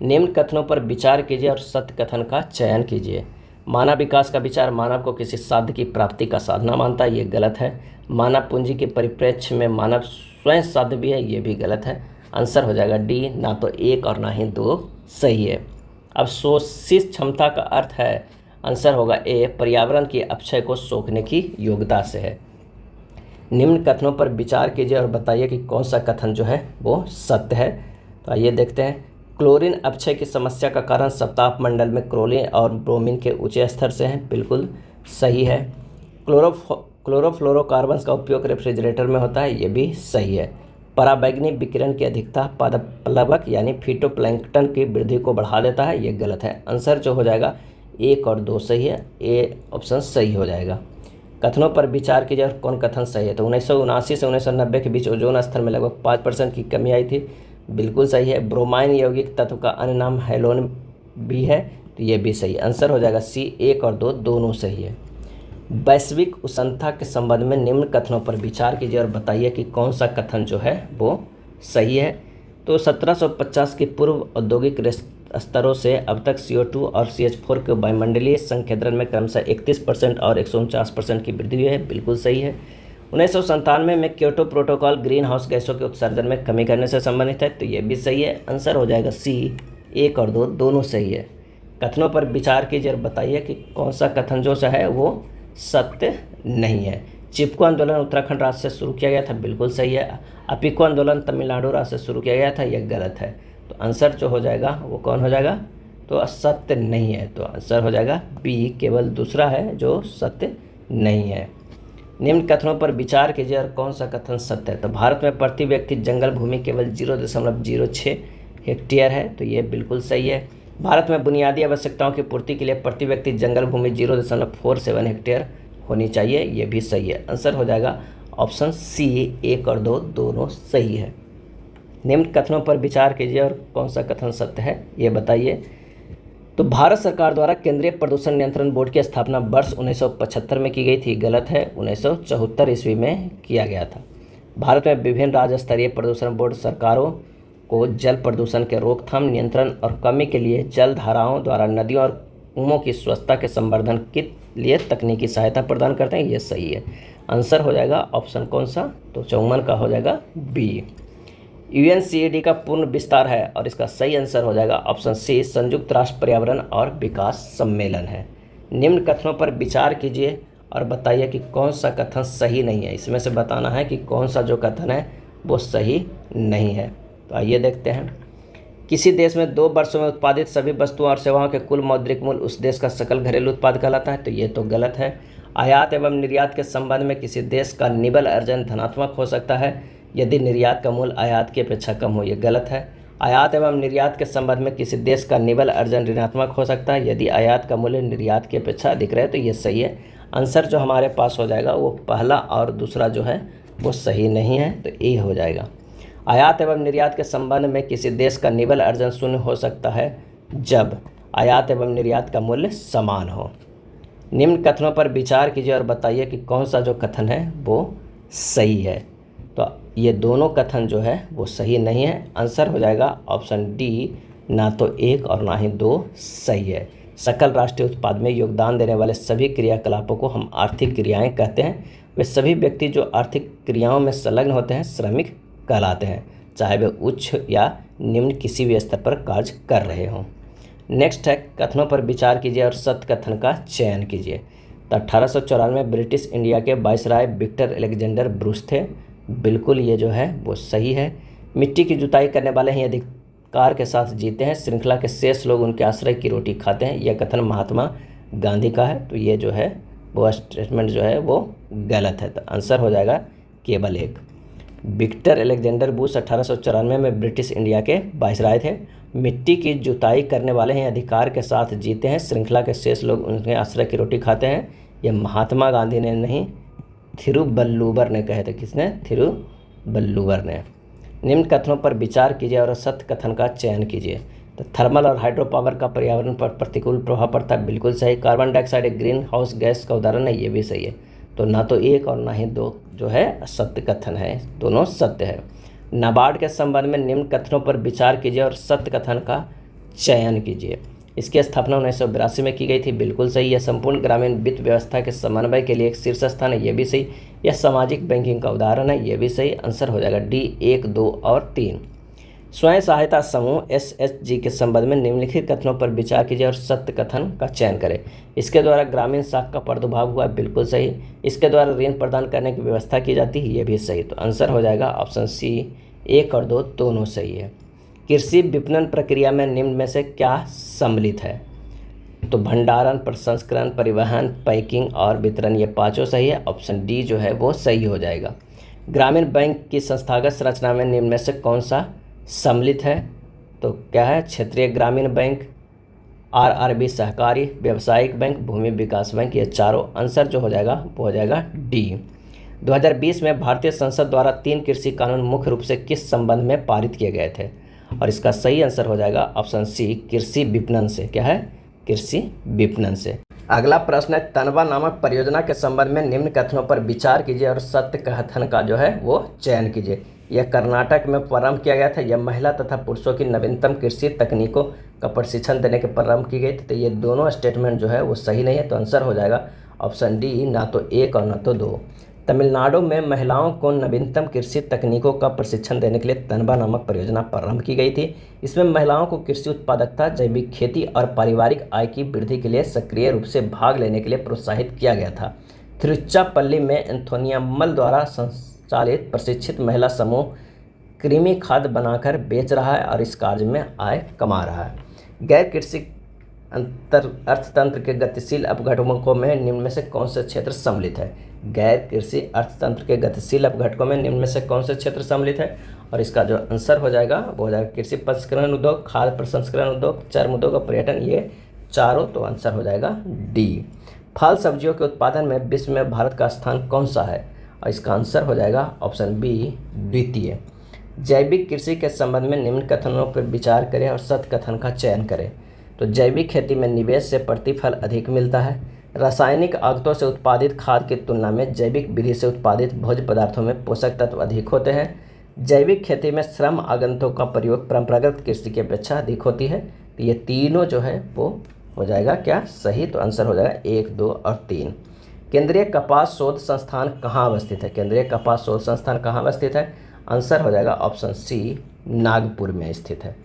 निम्न कथनों पर विचार कीजिए और सत्य कथन का चयन कीजिए। मानव विकास का विचार मानव को किसी साध्य की प्राप्ति का साधना मानता है, ये गलत है। मानव पूंजी के परिप्रेक्ष्य में मानव स्वयं साध्य भी है, ये भी गलत है। आंसर हो जाएगा डी, ना तो 1 और ना ही 2 सही है। अब शोषित क्षमता का अर्थ है, आंसर होगा ए, पर्यावरण के अपक्षय को सोखने की योग्यता से है। निम्न कथनों पर विचार कीजिए और बताइए कि कौन सा कथन जो है वो सत्य है। तो आइए देखते हैं। क्लोरीन अपक्षय की समस्या का कारण सप्ताह मंडल में क्लोरीन और ब्रोमीन के ऊंचे स्तर से हैं, बिल्कुल सही है। क्लोरोफ्लोरोकार्बन्स का उपयोग रेफ्रिजरेटर में होता है, ये भी सही है। पराबैंगनी विकिरण की अधिकता पादप्लवक यानी फिटोप्लैंक्टन की वृद्धि को बढ़ा देता है, ये गलत है। आंसर जो हो जाएगा 1 और 2 सही है, ए ऑप्शन सही हो जाएगा। कथनों पर विचार कीजिए और कौन कथन सही है। तो 1979 से 1990 के बीच ओजोन स्तर में लगभग 5% की कमी आई थी, बिल्कुल सही है। ब्रोमाइन यौगिक तत्व का अन्य नाम हैलोन भी है, तो ये भी सही। आंसर हो जाएगा सी, 1 और 2 दोनों सही है। वैश्विक उष्णता के संबंध में निम्न कथनों पर विचार कीजिए और बताइए कि कौन सा कथन जो है वो सही है। तो 1750 के पूर्व औद्योगिक स्तरों से अब तक CO2 और CH4 के वायुमंडलीय संकेंद्रण में क्रमशः 31% और 149% की वृद्धि हुई है, बिल्कुल सही है। 1997 में क्योटो प्रोटोकॉल ग्रीन हाउस गैसों के उत्सर्जन में कमी करने से संबंधित है, तो ये भी सही है। आंसर हो जाएगा सी, 1 और 2 दोनों सही है। कथनों पर विचार कीजिए और बताइए कि कौन सा कथन जो सा है वो सत्य नहीं है। चिपको आंदोलन उत्तराखंड राज्य से शुरू किया गया था, बिल्कुल सही है। अपिको आंदोलन तमिलनाडु राज्य से शुरू किया गया था, यह गलत है। तो आंसर जो हो जाएगा वो कौन हो जाएगा, तो सत्य नहीं है। तो आंसर हो जाएगा बी, केवल दूसरा है जो सत्य नहीं है। निम्न कथनों पर विचार कीजिए और कौन सा कथन सत्य है। तो भारत में प्रति व्यक्ति जंगल भूमि केवल 0.06 हेक्टेयर है, तो ये बिल्कुल सही है। भारत में बुनियादी आवश्यकताओं की पूर्ति के लिए प्रति व्यक्ति जंगल भूमि 0.47 हेक्टेयर होनी चाहिए, ये भी सही है। आंसर हो जाएगा ऑप्शन सी, 1 और 2 दोनों सही है। निम्न कथनों पर विचार कीजिए और कौन सा कथन सत्य है, ये बताइए। तो भारत सरकार द्वारा केंद्रीय प्रदूषण नियंत्रण बोर्ड की स्थापना वर्ष 1975 में की गई थी, गलत है, 1974 ईस्वी में किया गया था। भारत में विभिन्न राज्य स्तरीय प्रदूषण बोर्ड सरकारों को जल प्रदूषण के रोकथाम, नियंत्रण और कमी के लिए जल धाराओं द्वारा नदियों और कुओं की स्वच्छता के संवर्धन के लिए तकनीकी सहायता प्रदान करते हैं, ये सही है। आंसर हो जाएगा ऑप्शन कौन सा, तो 54 का हो जाएगा बी। UNCED का पूर्ण विस्तार है और इसका सही आंसर हो जाएगा ऑप्शन सी, संयुक्त राष्ट्र पर्यावरण और विकास सम्मेलन है। निम्न कथनों पर विचार कीजिए और बताइए कि कौन सा कथन सही नहीं है। इसमें से बताना है कि कौन सा जो कथन है वो सही नहीं है। तो आइए देखते हैं। किसी देश में 2 वर्षों में उत्पादित सभी वस्तुओं और सेवाओं के कुल मौद्रिक मूल्य उस देश का सकल घरेलू उत्पाद कहलाता है, तो ये तो गलत है। आयात एवं निर्यात के संबंध में किसी देश का निबल अर्जन धनात्मक हो सकता है यदि निर्यात का मूल्य आयात की अपेक्षा कम हो, ये गलत है। आयात एवं निर्यात के संबंध में किसी देश का निबल अर्जन ऋणात्मक हो सकता है यदि आयात का मूल्य निर्यात की अपेक्षा अधिक रहे, तो ये सही है। आंसर जो हमारे पास हो जाएगा वो पहला और दूसरा जो है वो सही नहीं है, तो ए हो जाएगा। आयात एवं निर्यात के संबंध में किसी देश का निबल अर्जन शून्य हो सकता है जब आयात एवं निर्यात का मूल्य समान हो। निम्न कथनों पर विचार कीजिए और बताइए कि कौन सा जो कथन है वो सही है। तो ये दोनों कथन जो है वो सही नहीं है। आंसर हो जाएगा ऑप्शन डी, ना तो 1 और ना ही 2 सही है। सकल राष्ट्रीय उत्पाद में योगदान देने वाले सभी क्रियाकलापों को हम आर्थिक क्रियाएं कहते हैं। वे सभी व्यक्ति जो आर्थिक क्रियाओं में संलग्न होते हैं श्रमिक कहलाते हैं, चाहे वे उच्च या निम्न किसी भी स्तर पर कार्य कर रहे हों। नेक्स्ट है, कथनों पर विचार कीजिए और सत्य कथन का चयन कीजिए। तो 1894 में ब्रिटिश इंडिया के वायसराय विक्टर अलेक्जेंडर ब्रूस थे, बिल्कुल ये जो है वो सही है। मिट्टी की जुताई करने वाले ही अधिकार के साथ जीते हैं, श्रृंखला के शेष लोग उनके आश्रय की रोटी खाते हैं, यह कथन महात्मा गांधी का है, तो ये जो है वो स्टेटमेंट जो है वो गलत है। तो आंसर हो जाएगा केवल 1। विक्टर अलेक्जेंडर ब्रूस 1894 में ब्रिटिश इंडिया के वायसराय थे। मिट्टी की जुताई करने वाले हैं अधिकार के साथ जीते हैं, श्रृंखला के शेष लोग उनके आश्रय की रोटी खाते हैं, यह महात्मा गांधी ने नहीं, थिरुवल्लुवर ने कहे थे। किसने? थिरुवल्लुवर ने। निम्न कथनों पर विचार कीजिए और सत्य कथन का चयन कीजिए। तो थर्मल और हाइड्रो पावर का पर्यावरण पर प्रतिकूल प्रभाव पड़ता है, बिल्कुल सही। कार्बन डाइऑक्साइड एक ग्रीन हाउस गैस का उदाहरण है, ये भी सही है। तो ना तो 1 और ना ही 2 जो है सत्य कथन है, दोनों सत्य है। नाबार्ड के संबंध में निम्न कथनों पर विचार कीजिए और सत्य कथन का चयन कीजिए। इसकी स्थापना 1982 में की गई थी, बिल्कुल सही। यह संपूर्ण ग्रामीण वित्त व्यवस्था के समन्वय के लिए एक शीर्ष स्थान है, ये भी सही। यह सामाजिक बैंकिंग का उदाहरण है, ये भी सही। आंसर हो जाएगा डी, 1, 2 और 3। स्वयं सहायता समूह SHG के संबंध में निम्नलिखित कथनों पर विचार कीजिए और सत्य कथन का चयन करें। इसके द्वारा ग्रामीण शाखा का प्रादुर्भाव हुआ, बिल्कुल सही। इसके द्वारा ऋण प्रदान करने की व्यवस्था की जाती है, ये भी सही। तो आंसर हो जाएगा ऑप्शन सी, 1 और 2 दोनों सही है। कृषि विपणन प्रक्रिया में निम्न में से क्या सम्मिलित है? तो भंडारण, प्रसंस्करण, परिवहन, पैकिंग और वितरण, ये पांचों सही है। ऑप्शन डी जो है वो सही हो जाएगा। ग्रामीण बैंक की संस्थागत संरचना में निम्न में से कौन सा सम्मिलित है? तो क्या है? क्षेत्रीय ग्रामीण बैंक, RRB सहकारी व्यावसायिक बैंक, भूमि विकास बैंक, ये चारों। आंसर जो हो जाएगा वो हो जाएगा डी। 2020 में भारतीय संसद द्वारा 3 कृषि कानून मुख्य रूप से किस संबंध में पारित किए गए थे? और इसका सही आंसर हो जाएगा ऑप्शन सी, कृषि विपणन से। क्या है? कृषि विपणन से। अगला प्रश्न है, तनवा नामक परियोजना के संबंध में निम्न कथनों पर विचार कीजिए और सत्य कथन का जो है वो चयन कीजिए। यह कर्नाटक में प्रारंभ किया गया था। यह महिला तथा पुरुषों की नवीनतम कृषि तकनीकों का प्रशिक्षण देने के प्रारंभ की गई थी। तो ये दोनों स्टेटमेंट जो है वो सही नहीं है। तो आंसर हो जाएगा ऑप्शन डी, ना तो 1 और ना तो 2। तमिलनाडु में महिलाओं को नवीनतम कृषि तकनीकों का प्रशिक्षण देने के लिए तनवा नामक परियोजना प्रारंभ की गई थी। इसमें महिलाओं को कृषि उत्पादकता, जैविक खेती और पारिवारिक आय की वृद्धि के लिए सक्रिय रूप से भाग लेने के लिए प्रोत्साहित किया गया था। तिरुचिरापल्ली में एंथोनियाम्मल द्वारा संचालित प्रशिक्षित महिला समूह कृमि खाद बनाकर बेच रहा है और इस कार्य में आय कमा रहा है। गैर कृषि अंतर अर्थतंत्र के गतिशील अपघटकों में निम्न में से कौन से क्षेत्र सम्मिलित है? गैर कृषि अर्थतंत्र के गतिशील अपघटकों में निम्न में से कौन से क्षेत्र सम्मिलित है? और इसका जो आंसर हो जाएगा वो हो जाएगा कृषि प्रसंस्करण उद्योग, खाद्य प्रसंस्करण उद्योग, चर्म उद्योग और पर्यटन, ये चारों। तो आंसर हो जाएगा डी। फल सब्जियों के उत्पादन में विश्व में भारत का स्थान कौन सा है? और इसका आंसर हो जाएगा ऑप्शन बी, द्वितीय। जैविक कृषि के संबंध में निम्न कथनों पर विचार करें और सत्य कथन का चयन करें। तो जैविक खेती में निवेश से प्रतिफल अधिक मिलता है। रासायनिक आगतों से उत्पादित खाद की तुलना में जैविक विधि से उत्पादित भोज्य पदार्थों में पोषक तत्व अधिक होते हैं। जैविक खेती में श्रम आगंतुकों का प्रयोग परंपरागत कृषि की अपेक्षा अधिक होती है। तो ये तीनों जो है वो हो जाएगा क्या? सही। तो आंसर हो जाएगा 1, 2 और 3। केंद्रीय कपास शोध संस्थान कहाँ अवस्थित है? केंद्रीय कपास शोध संस्थान कहाँ अवस्थित है? आंसर हो जाएगा ऑप्शन सी, नागपुर में स्थित है।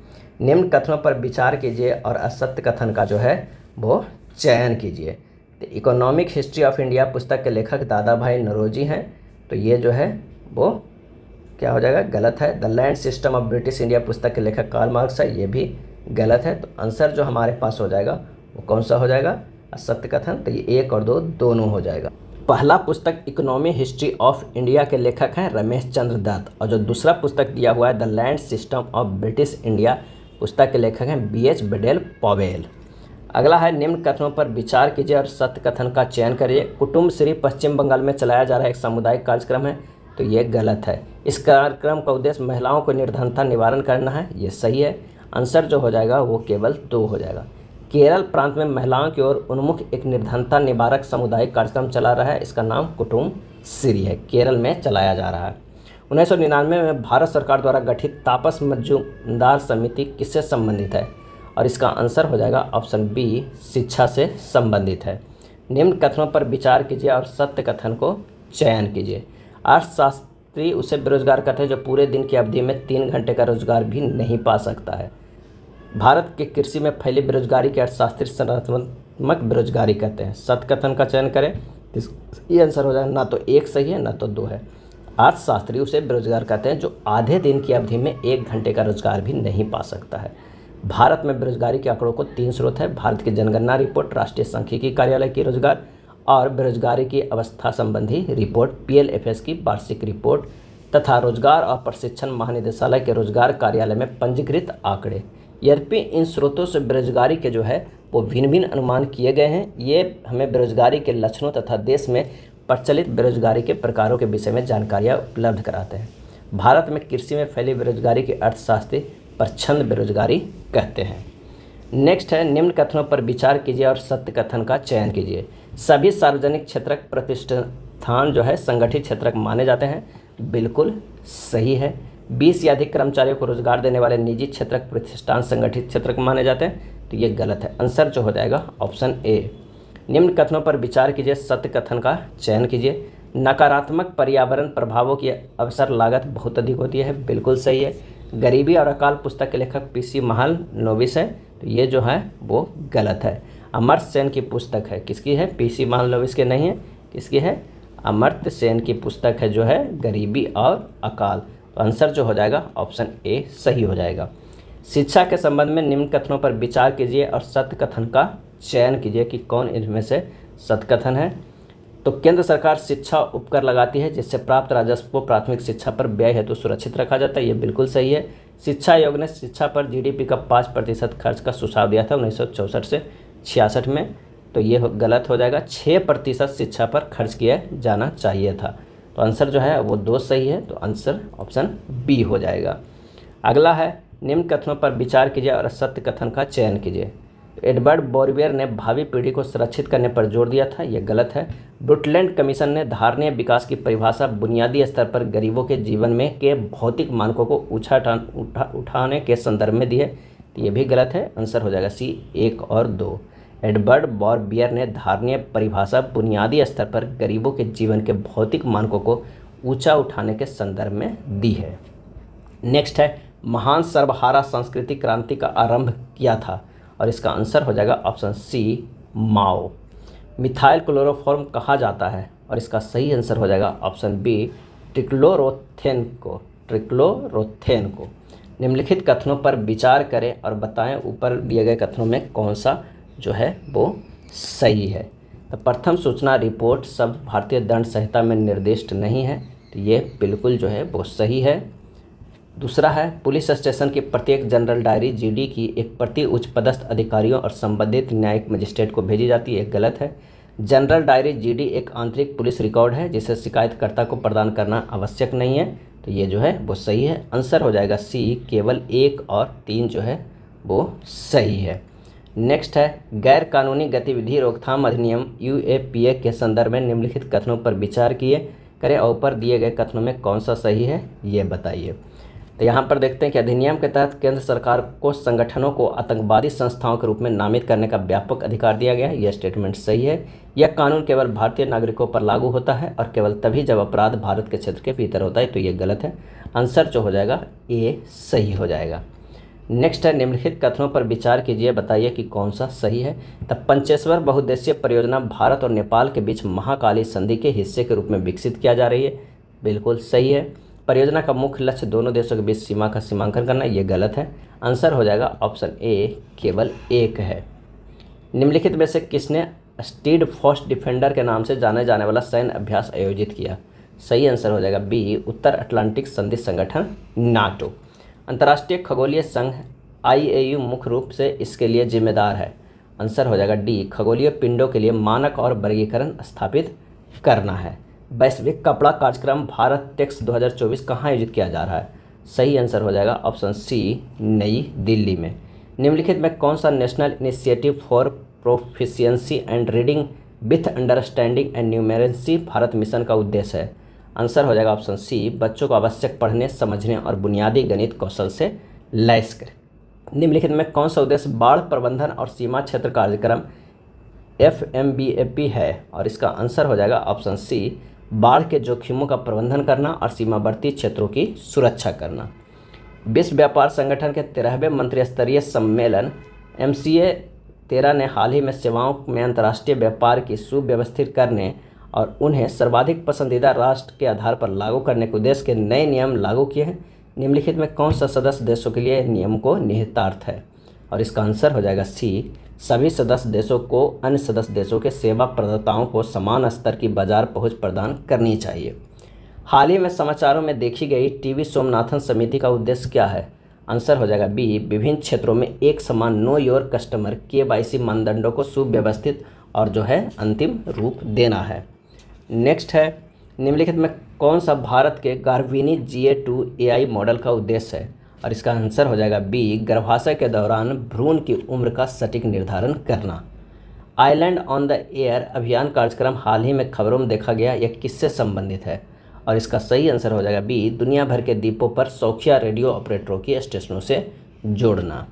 निम्न कथनों पर विचार कीजिए और असत्य कथन का जो है वो चयन कीजिए। तो इकोनॉमिक हिस्ट्री ऑफ इंडिया पुस्तक के लेखक दादा भाई नौरोजी हैं। तो ये जो है वो क्या हो जाएगा? गलत है। The land system of British India पुस्तक के लेखक कार्ल मार्क्स है, ये भी गलत है। तो आंसर जो हमारे पास हो जाएगा वो कौन सा हो जाएगा? असत्य कथन। तो ये 1 और 2 दोनों हो जाएगा। पहला पुस्तक इकोनॉमी हिस्ट्री ऑफ इंडिया के लेखक हैं रमेश चंद्र दत्त, और जो दूसरा पुस्तक दिया हुआ है the land system of British India पुस्तक के लेखक हैं BH बेडेल पॉवेल। अगला है निम्न कथनों पर विचार कीजिए और सत्य कथन का चयन करिए। कुटुंब श्री पश्चिम बंगाल में चलाया जा रहा एक सामुदायिक कार्यक्रम है। तो ये गलत है। इस कार्यक्रम का उद्देश्य महिलाओं को निर्धनता निवारण करना है, ये सही है। आंसर जो हो जाएगा वो केवल 2 हो जाएगा। केरल प्रांत में महिलाओं की ओर उन्मुख एक निर्धनता निवारक सामुदायिक कार्यक्रम चला रहा है, इसका नाम कुटुंब श्री है, केरल में चलाया जा रहा है। 1999 में भारत सरकार द्वारा गठित तापस मजूमदार समिति किससे संबंधित है? और इसका आंसर हो जाएगा ऑप्शन बी, शिक्षा से संबंधित है। निम्न कथनों पर विचार कीजिए और सत्य कथन को चयन कीजिए। अर्थशास्त्री उसे बेरोजगार कहते हैं जो पूरे दिन की अवधि में 3 घंटे का रोजगार भी नहीं पा सकता है। भारत के कृषि में फैली बेरोजगारी के अर्थशास्त्री संरचनात्मक बेरोजगारी कहते हैं। सत्य कथन का चयन करें। ये आंसर हो जाएगा ना तो 1 सही है ना तो 2 है। अर्थशास्त्री उसे बेरोजगार कहते हैं जो आधे दिन की अवधि में 1 घंटे का रोजगार भी नहीं पा सकता है। भारत में बेरोजगारी के आंकड़ों को 3 स्रोत है: भारत की जनगणना रिपोर्ट, राष्ट्रीय सांख्यिकी कार्यालय की रोजगार और बेरोजगारी की अवस्था संबंधी रिपोर्ट PLFS की वार्षिक रिपोर्ट तथा रोजगार और प्रशिक्षण महानिदेशालय के रोजगार कार्यालय में पंजीकृत आंकड़े। यद्यपि इन स्रोतों से बेरोजगारी के जो है वो भिन्न भिन्न अनुमान किए गए हैं। ये हमें बेरोजगारी के लक्षणों तथा देश में प्रचलित बेरोजगारी के प्रकारों के विषय में जानकारियाँ उपलब्ध कराते हैं। भारत में कृषि में फैली बेरोजगारी के अर्थशास्त्री प्रच्छन्न बेरोजगारी कहते हैं। नेक्स्ट है निम्न कथनों पर विचार कीजिए और सत्य कथन का चयन कीजिए। सभी सार्वजनिक क्षेत्रक प्रतिष्ठान जो है संगठित क्षेत्रक माने जाते हैं, बिल्कुल सही है। 20 या अधिक कर्मचारियों को रोजगार देने वाले निजी क्षेत्रक प्रतिष्ठान संगठित क्षेत्रक माने जाते हैं, तो ये गलत है। आंसर जो हो जाएगा ऑप्शन ए। निम्न कथनों पर विचार कीजिए, सत्य कथन का चयन कीजिए। नकारात्मक पर्यावरण प्रभावों की अवसर लागत बहुत अधिक होती है, बिल्कुल सही है। गरीबी और अकाल पुस्तक के लेखक PC महालनोबिस है, तो ये जो है वो गलत है। अमर्त्य सेन की पुस्तक है, किसकी है? PC महालनोबिस के नहीं है, किसकी है? अमर्त्य सेन की पुस्तक है जो है गरीबी और अकाल। तो आंसर जो हो जाएगा ऑप्शन ए सही हो जाएगा। शिक्षा के संबंध में निम्न कथनों पर विचार कीजिए और सत्य कथन का चयन कीजिए कि कौन इनमें से सत्य कथन है। तो केंद्र सरकार शिक्षा उपकर लगाती है जिससे प्राप्त राजस्व को प्राथमिक शिक्षा पर व्यय हेतु सुरक्षित रखा जाता है, ये बिल्कुल सही है। शिक्षा आयोग ने शिक्षा पर GDP का 5% खर्च का सुझाव दिया था 1964 से 66 में, तो ये गलत हो जाएगा। 6% शिक्षा पर खर्च किया जाना चाहिए था। तो आंसर जो है वो 2 सही है, तो आंसर ऑप्शन बी हो जाएगा। अगला है निम्न कथनों पर विचार कीजिए और सत्य कथन का चयन कीजिए। एडवर्ड बोरवियर ने भावी पीढ़ी को सुरक्षित करने पर जोर दिया था, यह गलत है। ब्रुटलैंड कमीशन ने धारणीय विकास की परिभाषा बुनियादी स्तर पर गरीबों के जीवन में के भौतिक मानकों को उठाने के संदर्भ में दी है, तो ये भी गलत है। आंसर हो जाएगा सी 1 और 2। एडवर्ड बोरवियर ने धारणीय परिभाषा बुनियादी स्तर पर गरीबों के जीवन के भौतिक मानकों को ऊंचा उठाने के संदर्भ में दी है। नेक्स्ट है महान सर्वहारा सांस्कृतिक क्रांति का आरंभ किया था, और इसका आंसर हो जाएगा ऑप्शन सी माओ। मिथाइल क्लोरोफॉर्म कहा जाता है, और इसका सही आंसर हो जाएगा ऑप्शन बी ट्रिक्लोरोथेन को। निम्नलिखित कथनों पर विचार करें और बताएं ऊपर दिए गए कथनों में कौन सा जो है वो सही है। तो प्रथम सूचना रिपोर्ट शब्द भारतीय दंड संहिता में निर्दिष्ट नहीं है, तो ये बिल्कुल जो है वो सही है। दूसरा है पुलिस स्टेशन की प्रत्येक जनरल डायरी जीडी की एक प्रति उच्च पदस्थ अधिकारियों और संबंधित न्यायिक मजिस्ट्रेट को भेजी जाती है, गलत है। जनरल डायरी जीडी एक आंतरिक पुलिस रिकॉर्ड है जिसे शिकायतकर्ता को प्रदान करना आवश्यक नहीं है, तो ये जो है वो सही है। आंसर हो जाएगा सी, केवल 1 और 3 जो है वो सही है। नेक्स्ट है गैर कानूनी गतिविधि रोकथाम अधिनियम यूएपीए के संदर्भ में निम्नलिखित कथनों पर विचार करें और ऊपर दिए गए कथनों में कौन सा सही है ये बताइए। तो यहाँ पर देखते हैं कि अधिनियम के तहत केंद्र सरकार को संगठनों को आतंकवादी संस्थाओं के रूप में नामित करने का व्यापक अधिकार दिया गया है, यह स्टेटमेंट सही है। यह कानून केवल भारतीय नागरिकों पर लागू होता है और केवल तभी जब अपराध भारत के क्षेत्र के भीतर होता है, तो ये गलत है। आंसर जो हो जाएगा ए सही हो जाएगा। नेक्स्ट है निम्नलिखित कथनों पर विचार कीजिए, बताइए कि कौन सा सही है। तब पंचेश्वर बहुउद्देशीय परियोजना भारत और नेपाल के बीच महाकाली संधि के हिस्से के रूप में विकसित किया जा रही है, बिल्कुल सही है। परियोजना का मुख्य लक्ष्य दोनों देशों के बीच सीमा का सीमांकन करना, ये गलत है। आंसर हो जाएगा ऑप्शन ए, केवल 1 है। निम्नलिखित में से किसने स्टीड फोर्स डिफेंडर के नाम से जाने जाने वाला सैन्य अभ्यास आयोजित किया? सही आंसर हो जाएगा बी, उत्तर अटलांटिक संधि संगठन नाटो। अंतर्राष्ट्रीय खगोलीय संघ IAU मुख्य रूप से इसके लिए जिम्मेदार है। आंसर हो जाएगा डी, खगोलीय पिंडों के लिए मानक और वर्गीकरण स्थापित करना है। वैश्विक कपड़ा कार्यक्रम भारत टेक्स 2024 कहाँ आयोजित किया जा रहा है? सही आंसर हो जाएगा ऑप्शन सी, नई दिल्ली में। निम्नलिखित में कौन सा national initiative for proficiency and reading with understanding and numeracy Bharat mission का उद्देश्य है? आंसर हो जाएगा ऑप्शन सी, बच्चों को आवश्यक पढ़ने समझने और बुनियादी गणित कौशल से लैस करें। निम्नलिखित में कौन सा उद्देश्य बाढ़ प्रबंधन और सीमा क्षेत्र कार्यक्रम FMBAP है? और इसका आंसर हो जाएगा ऑप्शन सी, बाढ़ के जोखिमों का प्रबंधन करना और सीमावर्ती क्षेत्रों की सुरक्षा करना। विश्व व्यापार संगठन के 13वें मंत्रिस्तरीय सम्मेलन MCA 13 ने हाल ही में सेवाओं में अंतर्राष्ट्रीय व्यापार की सुव्यवस्थित करने और उन्हें सर्वाधिक पसंदीदा राष्ट्र के आधार पर लागू करने के उद्देश्य के नए नियम लागू किए हैं। निम्नलिखित में कौन सा सदस्य देशों के लिए नियम को निहितार्थ है? और इसका आंसर हो जाएगा सी, सभी सदस्य देशों को अन्य सदस्य देशों के सेवा प्रदाताओं को समान स्तर की बाजार पहुंच प्रदान करनी चाहिए। हाल ही में समाचारों में देखी गई टीवी सोमनाथन समिति का उद्देश्य क्या है? आंसर हो जाएगा बी, विभिन्न क्षेत्रों में एक समान नो योर कस्टमर KYC मानदंडों को सुव्यवस्थित और जो है अंतिम रूप देना है। नेक्स्ट है निम्नलिखित में कौन सा भारत के गार्विनी GA2 AI मॉडल का उद्देश्य है? और इसका आंसर हो जाएगा बी, गर्भाशय के दौरान भ्रूण की उम्र का सटीक निर्धारण करना। आइलैंड ऑन द एयर अभियान कार्यक्रम हाल ही में खबरों में देखा गया, यह किससे संबंधित है? और इसका सही आंसर हो जाएगा बी, दुनिया भर के द्वीपों पर शौकिया रेडियो ऑपरेटरों की स्टेशनों से जोड़ना।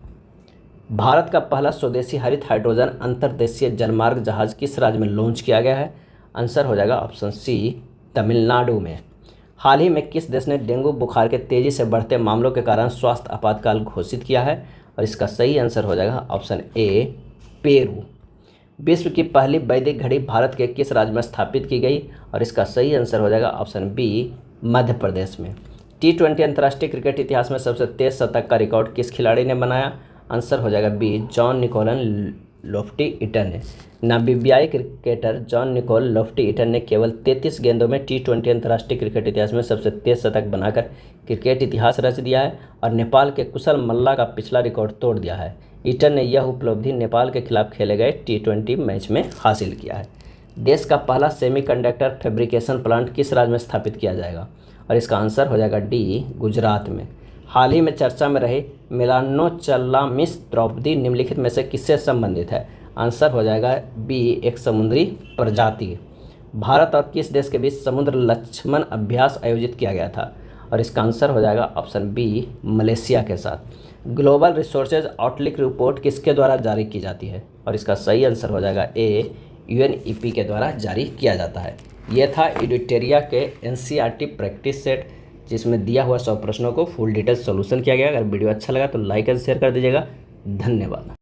भारत का पहला स्वदेशी हरित हाइड्रोजन अंतर्देशीय जलमार्ग जहाज किस राज्य में लॉन्च किया गया है? आंसर हो जाएगा ऑप्शन सी, तमिलनाडु में। हाल ही में किस देश ने डेंगू बुखार के तेजी से बढ़ते मामलों के कारण स्वास्थ्य आपातकाल घोषित किया है? और इसका सही आंसर हो जाएगा ऑप्शन ए, पेरू। विश्व की पहली वैदिक घड़ी भारत के किस राज्य में स्थापित की गई? और इसका सही आंसर हो जाएगा ऑप्शन बी, मध्य प्रदेश में। T20 अंतर्राष्ट्रीय क्रिकेट इतिहास में सबसे तेज शतक का रिकॉर्ड किस खिलाड़ी ने बनाया? आंसर हो जाएगा B, John Nicolaas Loftie Eaton ने। नामीबियाई cricketer John Nicol Loftie Eaton ने केवल 33 गेंदों में T20 अंतर्राष्ट्रीय क्रिकेट इतिहास में सबसे तेज शतक बनाकर क्रिकेट इतिहास रच दिया है और नेपाल के कुशल मल्ला का पिछला रिकॉर्ड तोड़ दिया है। ईटन ने यह उपलब्धि नेपाल के खिलाफ खेले गए T20 मैच में हासिल किया है। देश का पहला सेमीकंडक्टर फैब्रिकेशन प्लांट किस राज्य में स्थापित किया जाएगा? और इसका आंसर हो जाएगा डी, गुजरात में। हाल ही में चर्चा में रहे मेलानोचलामिस द्रौपदी निम्नलिखित में से किससे संबंधित है? आंसर हो जाएगा बी, एक समुद्री प्रजाति। भारत और किस देश के बीच समुद्र लक्ष्मण अभ्यास आयोजित किया गया था? और इसका आंसर हो जाएगा ऑप्शन बी, मलेशिया के साथ। ग्लोबल रिसोर्सेज आउटलुक रिपोर्ट किसके द्वारा जारी की जाती है? और इसका सही आंसर हो जाएगा ए, UNEP के द्वारा जारी किया जाता है। यह था एडुटेरिया के NCERT प्रैक्टिस सेट, जिसमें दिया हुआ 100 प्रश्नों को फुल डिटेल सॉल्यूशन किया गया। अगर वीडियो अच्छा लगा तो लाइक एंड शेयर कर दीजिएगा। धन्यवाद।